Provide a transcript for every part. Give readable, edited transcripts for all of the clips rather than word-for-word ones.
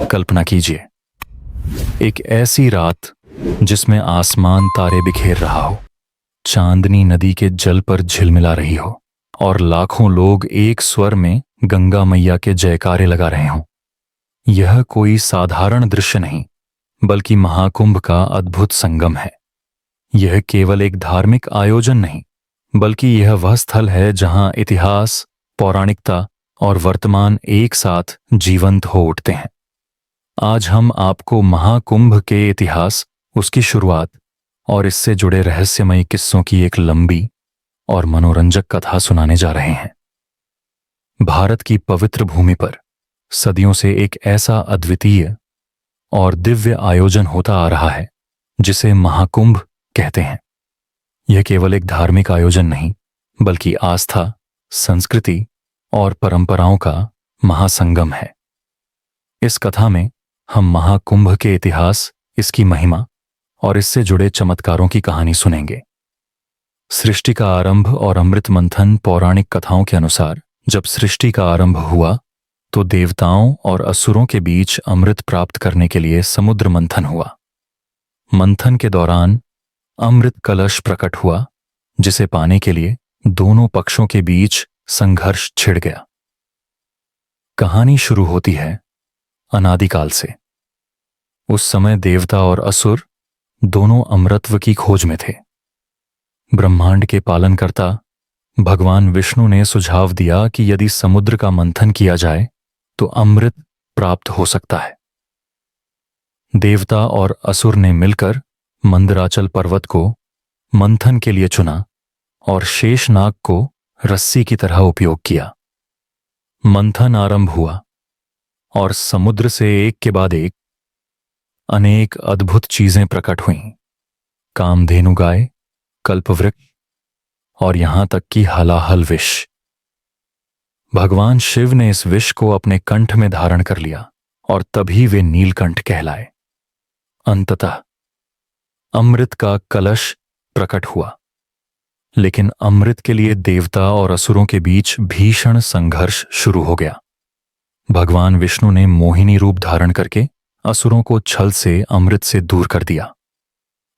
कल्पना कीजिए, एक ऐसी रात जिसमें आसमान तारे बिखेर रहा हो, चांदनी नदी के जल पर झिलमिला रही हो और लाखों लोग एक स्वर में गंगा मैया के जयकारे लगा रहे हों। यह कोई साधारण दृश्य नहीं, बल्कि महाकुंभ का अद्भुत संगम है। यह केवल एक धार्मिक आयोजन नहीं, बल्कि यह वह स्थल है जहां इतिहास, पौराणिकता और वर्तमान एक साथ जीवंत हो उठते हैं। आज हम आपको महाकुंभ के इतिहास, उसकी शुरुआत और इससे जुड़े रहस्यमयी किस्सों की एक लंबी और मनोरंजक कथा सुनाने जा रहे हैं। भारत की पवित्र भूमि पर सदियों से एक ऐसा अद्वितीय और दिव्य आयोजन होता आ रहा है जिसे महाकुंभ कहते हैं। यह केवल एक धार्मिक आयोजन नहीं, बल्कि आस्था, संस्कृति और परंपराओं का महासंगम है। इस कथा में हम महाकुंभ के इतिहास, इसकी महिमा और इससे जुड़े चमत्कारों की कहानी सुनेंगे। सृष्टि का आरंभ और अमृत मंथन। पौराणिक कथाओं के अनुसार जब सृष्टि का आरंभ हुआ तो देवताओं और असुरों के बीच अमृत प्राप्त करने के लिए समुद्र मंथन हुआ। मंथन के दौरान अमृत कलश प्रकट हुआ, जिसे पाने के लिए दोनों पक्षों के बीच संघर्ष छिड़ गया। कहानी शुरू होती है अनादिकाल से। उस समय देवता और असुर दोनों अमरत्व की खोज में थे। ब्रह्मांड के पालनकर्ता भगवान विष्णु ने सुझाव दिया कि यदि समुद्र का मंथन किया जाए तो अमृत प्राप्त हो सकता है। देवता और असुर ने मिलकर मंदराचल पर्वत को मंथन के लिए चुना और शेषनाग को रस्सी की तरह उपयोग किया। मंथन आरंभ हुआ और समुद्र से एक के बाद एक अनेक अद्भुत चीजें प्रकट हुईं। कामधेनु गाय, कल्पवृक्ष और यहां तक कि हलाहल विष। भगवान शिव ने इस विष को अपने कंठ में धारण कर लिया और तभी वे नीलकंठ कहलाए। अंततः अमृत का कलश प्रकट हुआ, लेकिन अमृत के लिए देवता और असुरों के बीच भीषण संघर्ष शुरू हो गया। भगवान विष्णु ने मोहिनी रूप धारण करके असुरों को छल से अमृत से दूर कर दिया।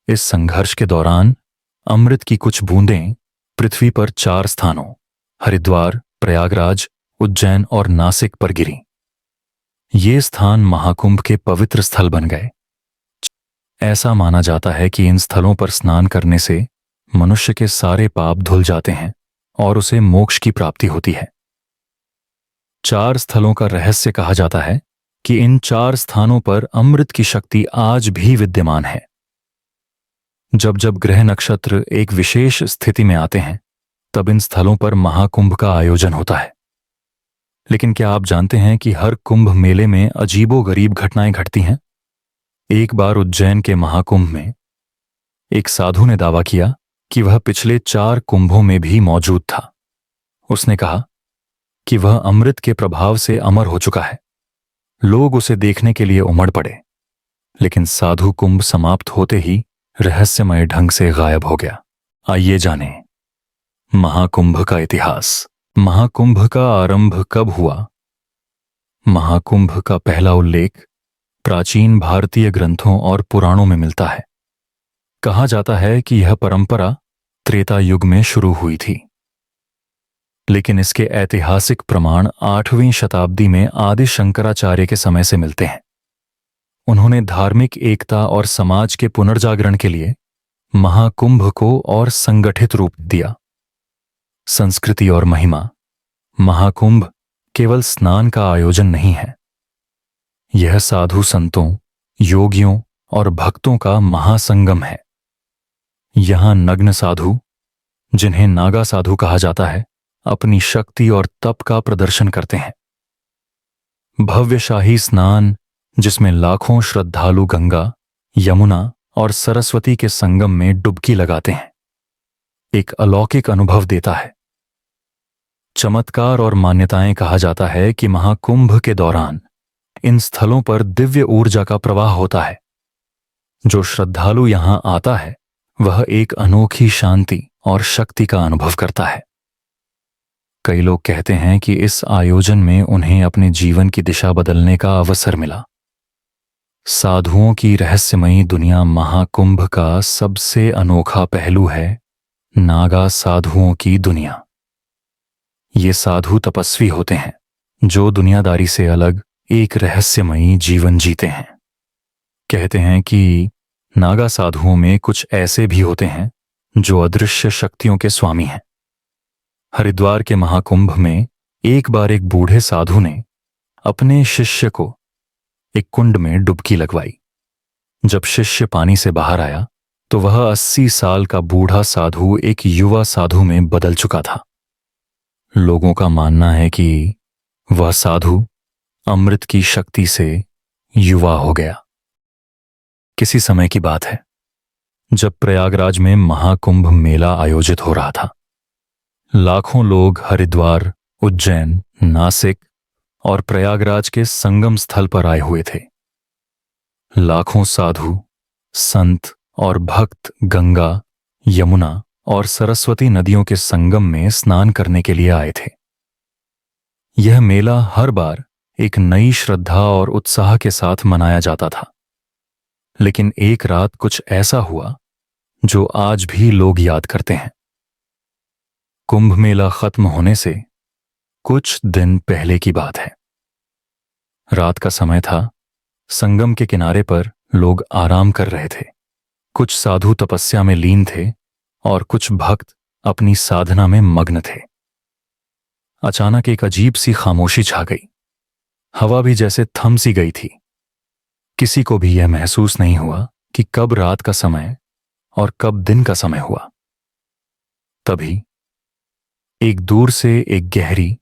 इस संघर्ष के दौरान अमृत की कुछ बूंदें पृथ्वी पर 4 स्थानों हरिद्वार, प्रयागराज, उज्जैन और नासिक पर गिरी। ये स्थान महाकुंभ के पवित्र स्थल बन गए। ऐसा माना जाता है कि इन स्थलों पर स्नान करने से मनुष्य के सारे पाप धुल जाते हैं और उसे मोक्ष की प्राप्ति होती है। 4 स्थलों का रहस्य कहा जाता है कि इन 4 स्थानों पर अमृत की शक्ति आज भी विद्यमान है। जब जब ग्रह नक्षत्र एक विशेष स्थिति में आते हैं, तब इन स्थलों पर महाकुंभ का आयोजन होता है। लेकिन क्या आप जानते हैं कि हर कुंभ मेले में अजीबोगरीब घटनाएं घटती हैं? एक बार उज्जैन के महाकुंभ में एक साधु ने दावा किया कि वह पिछले 4 कुंभों में भी मौजूद था। उसने कहा कि वह अमृत के प्रभाव से अमर हो चुका है। लोग उसे देखने के लिए उमड़ पड़े, लेकिन साधु कुंभ समाप्त होते ही रहस्यमय ढंग से गायब हो गया। आइए जानें महाकुंभ का इतिहास। महाकुंभ का आरंभ कब हुआ? महाकुंभ का पहला उल्लेख प्राचीन भारतीय ग्रंथों और पुराणों में मिलता है। कहा जाता है कि यह परंपरा त्रेता युग में शुरू हुई थी, लेकिन इसके ऐतिहासिक प्रमाण 8वीं शताब्दी में आदि शंकराचार्य के समय से मिलते हैं। उन्होंने धार्मिक एकता और समाज के पुनर्जागरण के लिए महाकुंभ को और संगठित रूप दिया। संस्कृति और महिमा। महाकुंभ केवल स्नान का आयोजन नहीं है, यह साधु संतों, योगियों और भक्तों का महासंगम है। यहां नग्न साधु, जिन्हें नागा साधु कहा जाता है, अपनी शक्ति और तप का प्रदर्शन करते हैं। भव्य शाही स्नान, जिसमें लाखों श्रद्धालु गंगा, यमुना और सरस्वती के संगम में डुबकी लगाते हैं, एक अलौकिक अनुभव देता है। चमत्कार और मान्यताएं। कहा जाता है कि महाकुंभ के दौरान इन स्थलों पर दिव्य ऊर्जा का प्रवाह होता है। जो श्रद्धालु यहां आता है, वह एक अनोखी शांति और शक्ति का अनुभव करता है। कई लोग कहते हैं कि इस आयोजन में उन्हें अपने जीवन की दिशा बदलने का अवसर मिला। साधुओं की रहस्यमयी दुनिया महाकुंभ का सबसे अनोखा पहलू है नागा साधुओं की दुनिया। ये साधु तपस्वी होते हैं जो दुनियादारी से अलग एक रहस्यमयी जीवन जीते हैं। कहते हैं कि नागा साधुओं में कुछ ऐसे भी होते हैं जो अदृश्य शक्तियों के स्वामी हैं। हरिद्वार के महाकुंभ में एक बार एक बूढ़े साधु ने अपने शिष्य को एक कुंड में डुबकी लगवाई। जब शिष्य पानी से बाहर आया तो वह 80 साल का बूढ़ा साधु एक युवा साधु में बदल चुका था। लोगों का मानना है कि वह साधु अमृत की शक्ति से युवा हो गया। किसी समय की बात है जब प्रयागराज में महाकुंभ मेला आयोजित हो रहा था। लाखों लोग हरिद्वार, उज्जैन, नासिक और प्रयागराज के संगम स्थल पर आए हुए थे। लाखों साधु, संत और भक्त गंगा, यमुना और सरस्वती नदियों के संगम में स्नान करने के लिए आए थे। यह मेला हर बार एक नई श्रद्धा और उत्साह के साथ मनाया जाता था। लेकिन एक रात कुछ ऐसा हुआ जो आज भी लोग याद करते हैं। कुंभ मेला खत्म होने से कुछ दिन पहले की बात है। रात का समय था। संगम के किनारे पर लोग आराम कर रहे थे। कुछ साधु तपस्या में लीन थे और कुछ भक्त अपनी साधना में मग्न थे। अचानक एक अजीब सी खामोशी छा गई। हवा भी जैसे थम सी गई थी। किसी को भी यह महसूस नहीं हुआ कि कब रात का समय और कब दिन का समय हुआ। तभी एक दूर से एक गहरी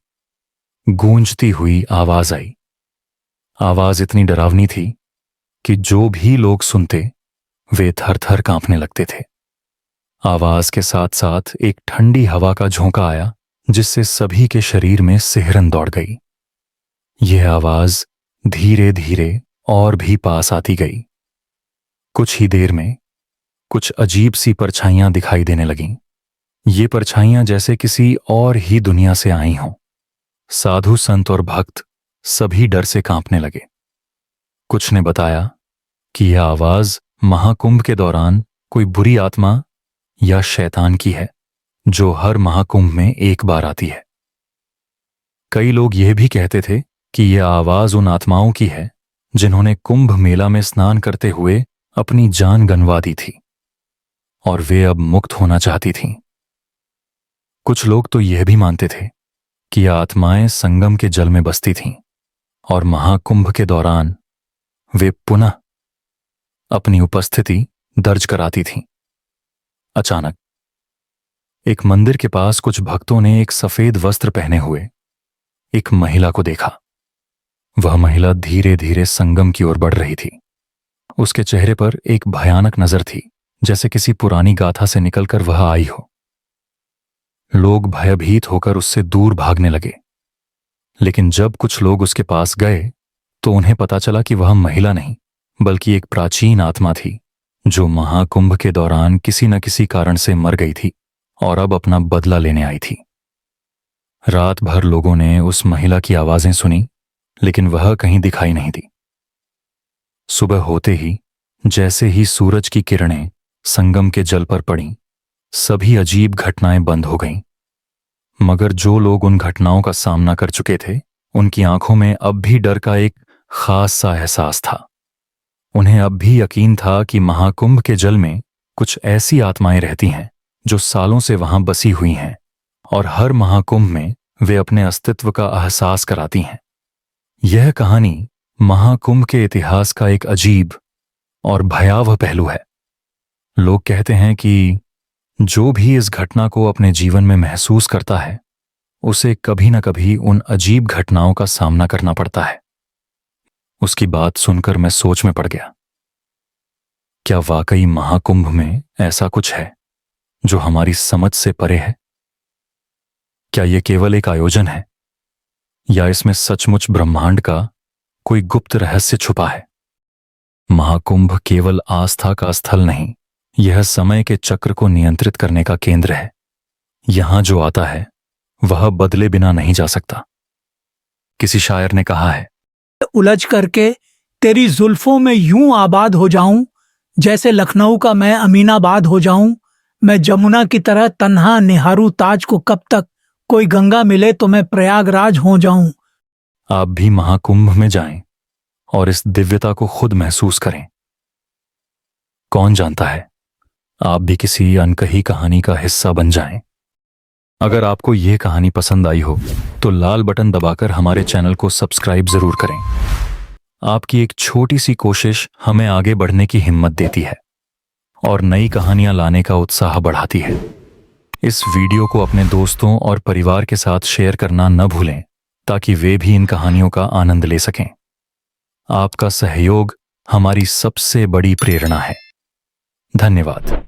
गूंजती हुई आवाज आई। आवाज इतनी डरावनी थी कि जो भी लोग सुनते वे थर थर कांपने लगते थे। आवाज के साथ साथ एक ठंडी हवा का झोंका आया जिससे सभी के शरीर में सिहरन दौड़ गई। यह आवाज धीरे धीरे और भी पास आती गई। कुछ ही देर में कुछ अजीब सी परछाइयां दिखाई देने लगीं। ये परछाइयां जैसे किसी और ही दुनिया से आई हों। साधु, संत और भक्त सभी डर से कांपने लगे। कुछ ने बताया कि यह आवाज महाकुंभ के दौरान कोई बुरी आत्मा या शैतान की है जो हर महाकुंभ में एक बार आती है। कई लोग यह भी कहते थे कि यह आवाज उन आत्माओं की है जिन्होंने कुंभ मेला में स्नान करते हुए अपनी जान गंवा दी थी और वे अब मुक्त होना चाहती थीं। कुछ लोग तो यह भी मानते थे कि यह आत्माएं संगम के जल में बसती थीं और महाकुंभ के दौरान वे पुनः अपनी उपस्थिति दर्ज कराती थीं। अचानक एक मंदिर के पास कुछ भक्तों ने एक सफेद वस्त्र पहने हुए एक महिला को देखा। वह महिला धीरे धीरे संगम की ओर बढ़ रही थी। उसके चेहरे पर एक भयानक नजर थी, जैसे किसी पुरानी गाथा से निकलकर वह आई हो। लोग भयभीत होकर उससे दूर भागने लगे। लेकिन जब कुछ लोग उसके पास गए तो उन्हें पता चला कि वह महिला नहीं बल्कि एक प्राचीन आत्मा थी जो महाकुंभ के दौरान किसी न किसी कारण से मर गई थी और अब अपना बदला लेने आई थी। रात भर लोगों ने उस महिला की आवाजें सुनी लेकिन वह कहीं दिखाई नहीं दी। सुबह होते ही जैसे ही सूरज की किरणें संगम के जल पर पड़ीं, सभी अजीब घटनाएं बंद हो गईं। मगर जो लोग उन घटनाओं का सामना कर चुके थे, उनकी आंखों में अब भी डर का एक खास सा एहसास था। उन्हें अब भी यकीन था कि महाकुंभ के जल में कुछ ऐसी आत्माएं रहती हैं जो सालों से वहां बसी हुई हैं और हर महाकुंभ में वे अपने अस्तित्व का एहसास कराती हैं। यह कहानी महाकुंभ के इतिहास का एक अजीब और भयावह पहलू है। लोग कहते हैं कि जो भी इस घटना को अपने जीवन में महसूस करता है, उसे कभी न कभी उन अजीब घटनाओं का सामना करना पड़ता है। उसकी बात सुनकर मैं सोच में पड़ गया। क्या वाकई महाकुंभ में ऐसा कुछ है जो हमारी समझ से परे है? क्या यह केवल एक आयोजन है या इसमें सचमुच ब्रह्मांड का कोई गुप्त रहस्य छुपा है? महाकुंभ केवल आस्था का स्थल नहीं, यह समय के चक्र को नियंत्रित करने का केंद्र है। यहां जो आता है वह बदले बिना नहीं जा सकता। किसी शायर ने कहा है, उलझ करके तेरी जुल्फों में यूं आबाद हो जाऊं जैसे लखनऊ का मैं अमीनाबाद हो जाऊं। मैं जमुना की तरह तन्हा निहारूं ताज को कब तक, कोई गंगा मिले तो मैं प्रयागराज हो जाऊं। आप भी महाकुंभ में जाएं और इस दिव्यता को खुद महसूस करें। कौन जानता है, आप भी किसी अनकही कहानी का हिस्सा बन जाएं। अगर आपको यह कहानी पसंद आई हो तो लाल बटन दबाकर हमारे चैनल को सब्सक्राइब जरूर करें। आपकी एक छोटी सी कोशिश हमें आगे बढ़ने की हिम्मत देती है और नई कहानियां लाने का उत्साह बढ़ाती है। इस वीडियो को अपने दोस्तों और परिवार के साथ शेयर करना न भूलें ताकि वे भी इन कहानियों का आनंद ले सकें। आपका सहयोग हमारी सबसे बड़ी प्रेरणा है। धन्यवाद।